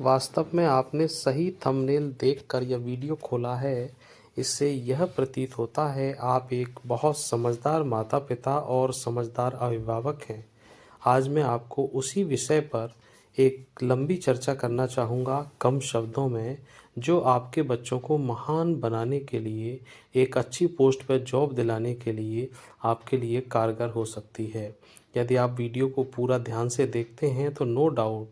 वास्तव में आपने सही थंबनेल देखकर यह वीडियो खोला है। इससे यह प्रतीत होता है आप एक बहुत समझदार माता-पिता और समझदार अभिभावक हैं। आज मैं आपको उसी विषय पर एक लंबी चर्चा करना चाहूँगा कम शब्दों में, जो आपके बच्चों को महान बनाने के लिए, एक अच्छी पोस्ट पर जॉब दिलाने के लिए आपके लिए कारगर हो सकती है। यदि आप वीडियो को पूरा ध्यान से देखते हैं तो नो डाउट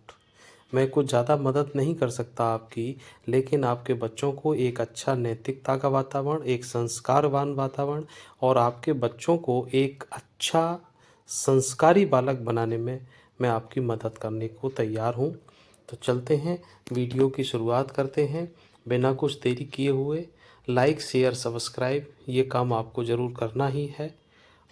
मैं कुछ ज़्यादा मदद नहीं कर सकता आपकी, लेकिन आपके बच्चों को एक अच्छा नैतिकता का वातावरण, एक संस्कारवान वातावरण और आपके बच्चों को एक अच्छा संस्कारी बालक बनाने में मैं आपकी मदद करने को तैयार हूँ। तो चलते हैं, वीडियो की शुरुआत करते हैं। बिना कुछ देरी किए हुए लाइक, शेयर, सब्सक्राइब ये काम आपको ज़रूर करना ही है।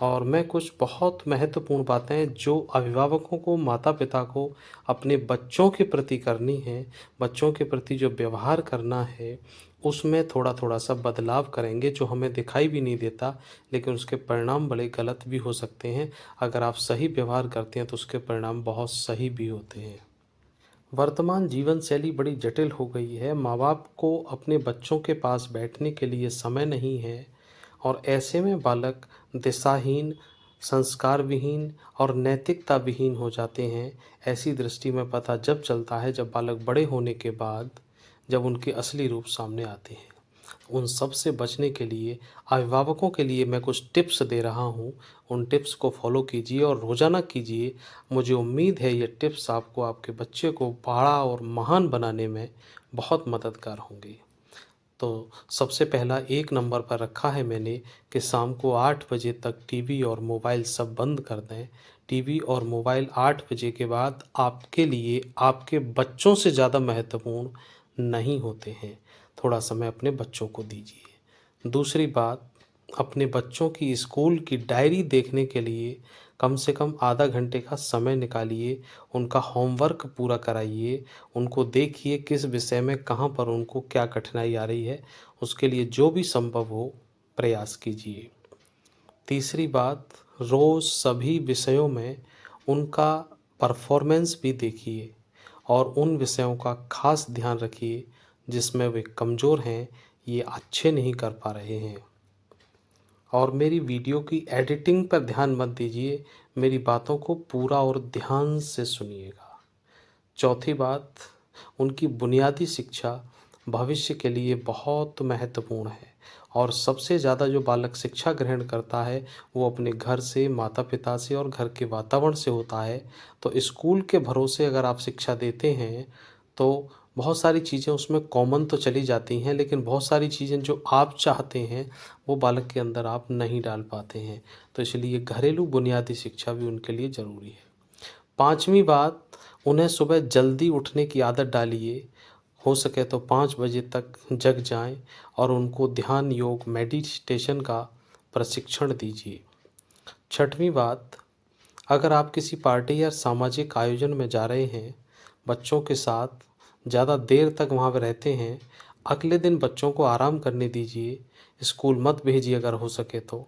और मैं कुछ बहुत महत्वपूर्ण बातें जो अभिभावकों को, माता-पिता को अपने बच्चों के प्रति करनी है, बच्चों के प्रति जो व्यवहार करना है, उसमें थोड़ा-थोड़ा सा बदलाव करेंगे जो हमें दिखाई भी नहीं देता, लेकिन उसके परिणाम बड़े गलत भी हो सकते हैं। अगर आप सही व्यवहार करते हैं तो उसके परिणाम बहुत सही भी होते हैं। वर्तमान जीवन शैली बड़ी जटिल हो गई है। माँ-बाप को अपने बच्चों के पास बैठने के लिए समय नहीं है और ऐसे में बालक दिशाहीन, संस्कार विहीन और नैतिकता विहीन हो जाते हैं। ऐसी दृष्टि में पता जब चलता है जब बालक बड़े होने के बाद, जब उनके असली रूप सामने आते हैं। उन सब से बचने के लिए अभिभावकों के लिए मैं कुछ टिप्स दे रहा हूँ। उन टिप्स को फॉलो कीजिए और रोज़ाना कीजिए। मुझे उम्मीद है ये टिप्स आपको आपके बच्चे को बड़ा और महान बनाने में बहुत मददगार होंगे। तो सबसे पहला 1 नंबर पर रखा है मैंने कि शाम को 8 बजे तक टीवी और मोबाइल सब बंद कर दें। टीवी और मोबाइल 8 बजे के बाद आपके लिए आपके बच्चों से ज़्यादा महत्वपूर्ण नहीं होते हैं। थोड़ा समय अपने बच्चों को दीजिए। दूसरी बात, अपने बच्चों की स्कूल की डायरी देखने के लिए कम से कम आधा घंटे का समय निकालिए। उनका होमवर्क पूरा कराइए। उनको देखिए किस विषय में कहाँ पर उनको क्या कठिनाई आ रही है। उसके लिए जो भी संभव हो प्रयास कीजिए। तीसरी बात, रोज़ सभी विषयों में उनका परफॉर्मेंस भी देखिए और उन विषयों का खास ध्यान रखिए जिसमें वे कमज़ोर हैं, ये अच्छे नहीं कर पा रहे हैं। और मेरी वीडियो की एडिटिंग पर ध्यान मत दीजिए, मेरी बातों को पूरा और ध्यान से सुनिएगा। चौथी बात, उनकी बुनियादी शिक्षा भविष्य के लिए बहुत महत्वपूर्ण है और सबसे ज़्यादा जो बालक शिक्षा ग्रहण करता है वो अपने घर से, माता-पिता से और घर के वातावरण से होता है। तो स्कूल के भरोसे अगर आप शिक्षा देते हैं तो बहुत सारी चीज़ें उसमें कॉमन तो चली जाती हैं, लेकिन बहुत सारी चीज़ें जो आप चाहते हैं वो बालक के अंदर आप नहीं डाल पाते हैं। तो इसलिए घरेलू बुनियादी शिक्षा भी उनके लिए ज़रूरी है। पाँचवीं बात, उन्हें सुबह जल्दी उठने की आदत डालिए। हो सके तो 5 बजे तक जग जाएं और उनको ध्यान, योग, मेडिटेशन का प्रशिक्षण दीजिए। छठवीं बात, अगर आप किसी पार्टी या सामाजिक आयोजन में जा रहे हैं, बच्चों के साथ ज़्यादा देर तक वहाँ पे रहते हैं, अगले दिन बच्चों को आराम करने दीजिए। स्कूल मत भेजिए अगर हो सके तो।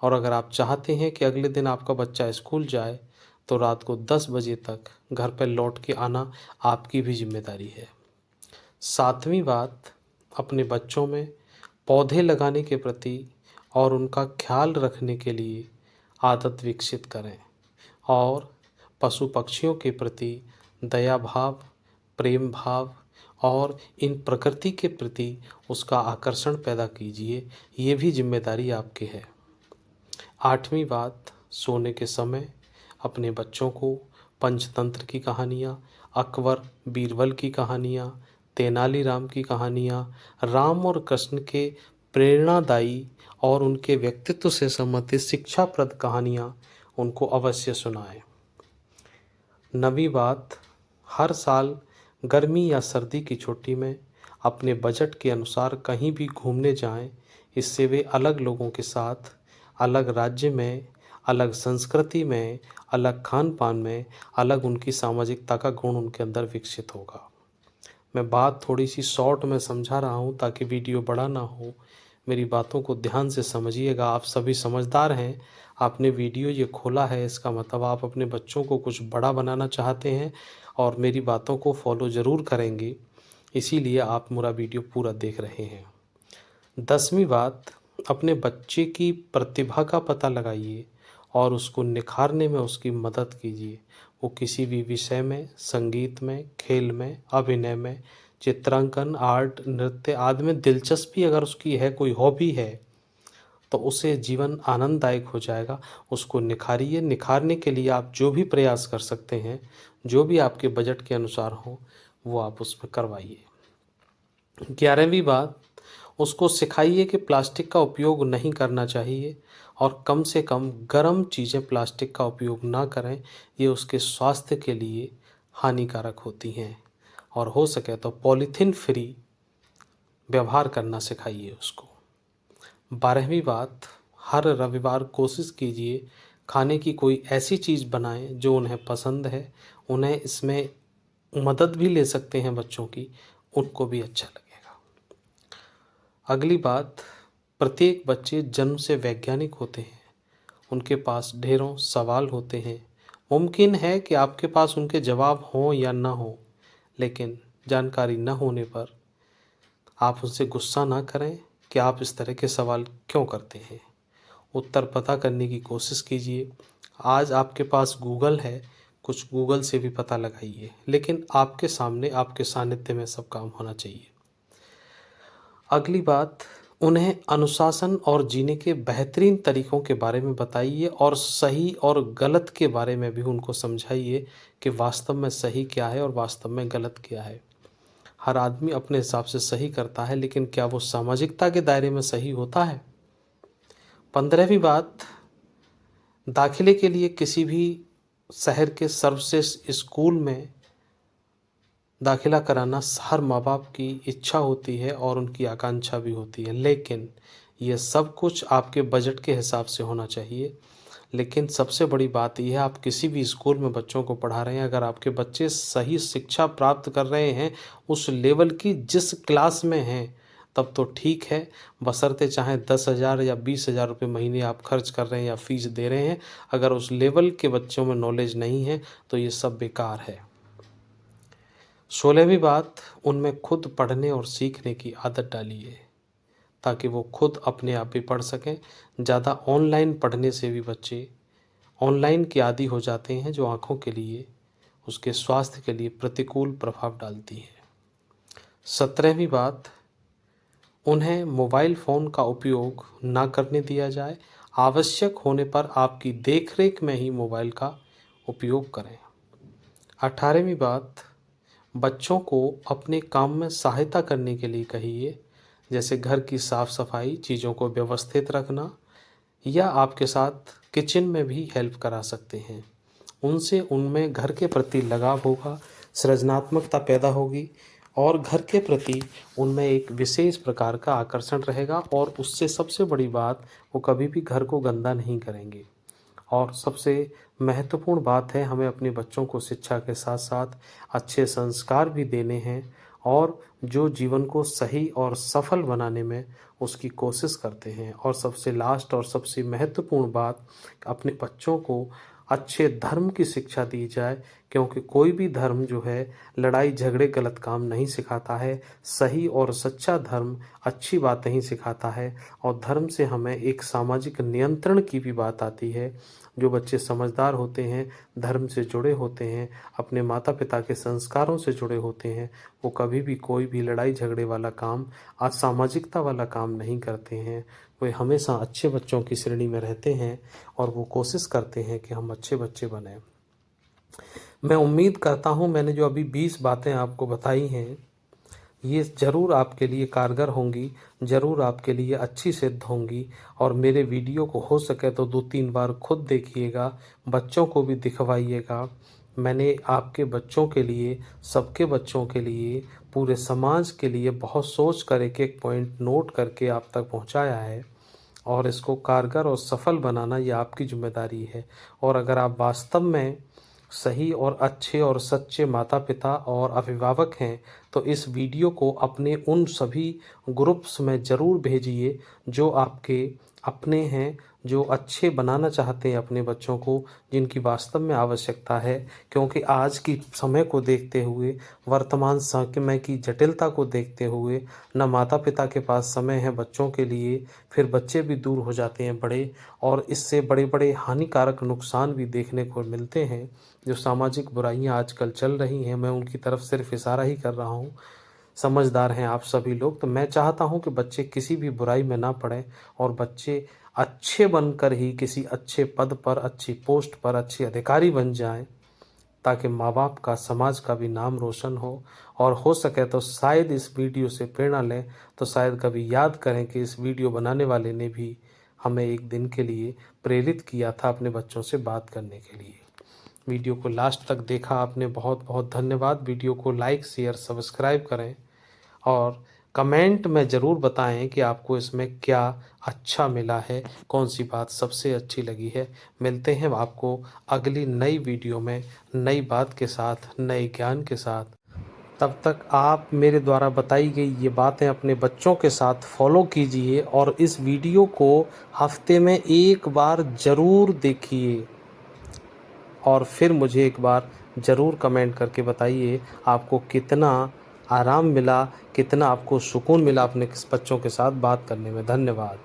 और अगर आप चाहते हैं कि अगले दिन आपका बच्चा स्कूल जाए तो रात को 10 बजे तक घर पर लौट के आना आपकी भी जिम्मेदारी है। सातवीं बात, अपने बच्चों में पौधे लगाने के प्रति और उनका ख्याल रखने के लिए आदत विकसित करें और पशु पक्षियों के प्रति दया भाव, प्रेम भाव और इन प्रकृति के प्रति उसका आकर्षण पैदा कीजिए। ये भी जिम्मेदारी आपकी है। आठवीं बात, सोने के समय अपने बच्चों को पंचतंत्र की कहानियाँ, अकबर बीरबल की कहानियाँ, तेनालीराम की कहानियाँ, राम और कृष्ण के प्रेरणादायी और उनके व्यक्तित्व से संबंधित शिक्षाप्रद कहानियाँ उनको अवश्य सुनाएं। नवीं बात, हर साल गर्मी या सर्दी की छुट्टी में अपने बजट के अनुसार कहीं भी घूमने जाएं। इससे वे अलग लोगों के साथ, अलग राज्य में, अलग संस्कृति में, अलग खान पान में, अलग उनकी सामाजिकता का गुण उनके अंदर विकसित होगा। मैं बात थोड़ी सी शॉर्ट में समझा रहा हूँ ताकि वीडियो बड़ा ना हो। मेरी बातों को ध्यान से समझिएगा। आप सभी समझदार हैं। आपने वीडियो ये खोला है, इसका मतलब आप अपने बच्चों को कुछ बड़ा बनाना चाहते हैं और मेरी बातों को फॉलो ज़रूर करेंगे, इसीलिए आप मेरा वीडियो पूरा देख रहे हैं। 10वीं बात, अपने बच्चे की प्रतिभा का पता लगाइए और उसको निखारने में उसकी मदद कीजिए। वो किसी भी विषय में, संगीत में, खेल में, अभिनय में, चित्रांकन, आर्ट, नृत्य आदि में दिलचस्पी अगर उसकी है, कोई हॉबी है, तो उसे जीवन आनंददायक हो जाएगा। उसको निखारिए। निखारने के लिए आप जो भी प्रयास कर सकते हैं, जो भी आपके बजट के अनुसार हो, वो आप उसमें करवाइए। 11वीं बात, उसको सिखाइए कि प्लास्टिक का उपयोग नहीं करना चाहिए और कम से कम गर्म चीज़ें प्लास्टिक का उपयोग ना करें। ये उसके स्वास्थ्य के लिए हानिकारक होती हैं। और हो सके तो पॉलीथीन फ्री व्यवहार करना सिखाइए उसको। 12वीं बात, हर रविवार कोशिश कीजिए खाने की कोई ऐसी चीज़ बनाएं जो उन्हें पसंद है। उन्हें इसमें मदद भी ले सकते हैं बच्चों की, उनको भी अच्छा लगेगा। अगली बात, प्रत्येक बच्चे जन्म से वैज्ञानिक होते हैं। उनके पास ढेरों सवाल होते हैं। मुमकिन है कि आपके पास उनके जवाब हों या ना हो, लेकिन जानकारी न होने पर आप उनसे गुस्सा ना करें कि आप इस तरह के सवाल क्यों करते हैं। उत्तर पता करने की कोशिश कीजिए। आज आपके पास गूगल है, कुछ गूगल से भी पता लगाइए, लेकिन आपके सामने, आपके सानिध्य में सब काम होना चाहिए। अगली बात, उन्हें अनुशासन और जीने के बेहतरीन तरीक़ों के बारे में बताइए और सही और गलत के बारे में भी उनको समझाइए कि वास्तव में सही क्या है और वास्तव में गलत क्या है। हर आदमी अपने हिसाब से सही करता है, लेकिन क्या वो सामाजिकता के दायरे में सही होता है? 15वीं बात, दाखिले के लिए किसी भी शहर के सर्वश्रेष्ठ स्कूल में दाखिला कराना हर माँ बाप की इच्छा होती है और उनकी आकांक्षा भी होती है, लेकिन यह सब कुछ आपके बजट के हिसाब से होना चाहिए। लेकिन सबसे बड़ी बात यह है, आप किसी भी स्कूल में बच्चों को पढ़ा रहे हैं, अगर आपके बच्चे सही शिक्षा प्राप्त कर रहे हैं उस लेवल की जिस क्लास में हैं, तब तो ठीक है। बशर्ते चाहे 10,000 या 20,000 रुपये महीने आप खर्च कर रहे हैं या फीस दे रहे हैं, अगर उस लेवल के बच्चों में नॉलेज नहीं है तो ये सब बेकार है। 16वीं बात, उनमें खुद पढ़ने और सीखने की आदत डालिए ताकि वो खुद अपने आप भी पढ़ सकें। ज़्यादा ऑनलाइन पढ़ने से भी बच्चे ऑनलाइन के आदी हो जाते हैं, जो आँखों के लिए, उसके स्वास्थ्य के लिए प्रतिकूल प्रभाव डालती है। 17वीं बात, उन्हें मोबाइल फ़ोन का उपयोग ना करने दिया जाए। आवश्यक होने पर आपकी देखरेख में ही मोबाइल का उपयोग करें। 18वीं बात, बच्चों को अपने काम में सहायता करने के लिए कहिए, जैसे घर की साफ़ सफाई, चीज़ों को व्यवस्थित रखना, या आपके साथ किचन में भी हेल्प करा सकते हैं। उनसे उनमें घर के प्रति लगाव होगा, सृजनात्मकता पैदा होगी और घर के प्रति उनमें एक विशेष प्रकार का आकर्षण रहेगा। और उससे सबसे बड़ी बात, वो कभी भी घर को गंदा नहीं करेंगे। और सबसे महत्वपूर्ण बात है, हमें अपने बच्चों को शिक्षा के साथ साथ अच्छे संस्कार भी देने हैं और जो जीवन को सही और सफल बनाने में उसकी कोशिश करते हैं। और सबसे लास्ट और सबसे महत्वपूर्ण बात, अपने बच्चों को अच्छे धर्म की शिक्षा दी जाए, क्योंकि कोई भी धर्म जो है लड़ाई झगड़े गलत काम नहीं सिखाता है। सही और सच्चा धर्म अच्छी बातें ही सिखाता है। और धर्म से हमें एक सामाजिक नियंत्रण की भी बात आती है। जो बच्चे समझदार होते हैं, धर्म से जुड़े होते हैं, अपने माता पिता के संस्कारों से जुड़े होते हैं, वो कभी भी कोई भी लड़ाई झगड़े वाला काम, असामाजिकता वाला काम नहीं करते हैं। वे हमेशा अच्छे बच्चों की श्रेणी में रहते हैं और वो कोशिश करते हैं कि हम अच्छे बच्चे बनें। मैं उम्मीद करता हूँ मैंने जो अभी 20 बातें आपको बताई हैं, ये ज़रूर आपके लिए कारगर होंगी, ज़रूर आपके लिए अच्छी सिद्ध होंगी। और मेरे वीडियो को हो सके तो 2-3 बार खुद देखिएगा, बच्चों को भी दिखवाइएगा। मैंने आपके बच्चों के लिए, सबके बच्चों के लिए, पूरे समाज के लिए बहुत सोच कर एक-एक पॉइंट नोट करके आप तक पहुंचाया है। और इसको कारगर और सफल बनाना ये आपकी जिम्मेदारी है। और अगर आप वास्तव में सही और अच्छे और सच्चे माता-पिता और अभिभावक हैं, तो इस वीडियो को अपने उन सभी ग्रुप्स में ज़रूर भेजिए जो आपके अपने हैं, जो अच्छे बनाना चाहते हैं अपने बच्चों को, जिनकी वास्तव में आवश्यकता है। क्योंकि आज की समय को देखते हुए, वर्तमान समय की जटिलता को देखते हुए, ना माता-पिता के पास समय है बच्चों के लिए, फिर बच्चे भी दूर हो जाते हैं बड़े, और इससे बड़े-बड़े हानिकारक नुकसान भी देखने को मिलते हैं। जो सामाजिक बुराइयाँ आजकल चल रही हैं, मैं उनकी तरफ सिर्फ़ इशारा ही कर रहा हूँ। समझदार हैं आप सभी लोग, तो मैं चाहता हूँ कि बच्चे किसी भी बुराई में ना पड़ें और बच्चे अच्छे बनकर ही किसी अच्छे पद पर, अच्छी पोस्ट पर, अच्छे अधिकारी बन जाएँ, ताकि माँ-बाप का, समाज का भी नाम रोशन हो। और हो सके तो शायद इस वीडियो से प्रेरणा लें, तो शायद कभी याद करें कि इस वीडियो बनाने वाले ने भी हमें एक दिन के लिए प्रेरित किया था अपने बच्चों से बात करने के लिए। वीडियो को लास्ट तक देखा आपने, बहुत-बहुत धन्यवाद। वीडियो को लाइक, शेयर, सब्सक्राइब करें और कमेंट में ज़रूर बताएं कि आपको इसमें क्या अच्छा मिला है, कौन-सी बात सबसे अच्छी लगी है। मिलते हैं आपको अगली नई वीडियो में, नई बात के साथ, नए ज्ञान के साथ। तब तक आप मेरे द्वारा बताई गई ये बातें अपने बच्चों के साथ फॉलो कीजिए और इस वीडियो को हफ्ते में एक बार ज़रूर देखिए। और फिर मुझे एक बार ज़रूर कमेंट करके बताइए आपको कितना आराम मिला, कितना आपको सुकून मिला अपने बच्चों के साथ बात करने में। धन्यवाद।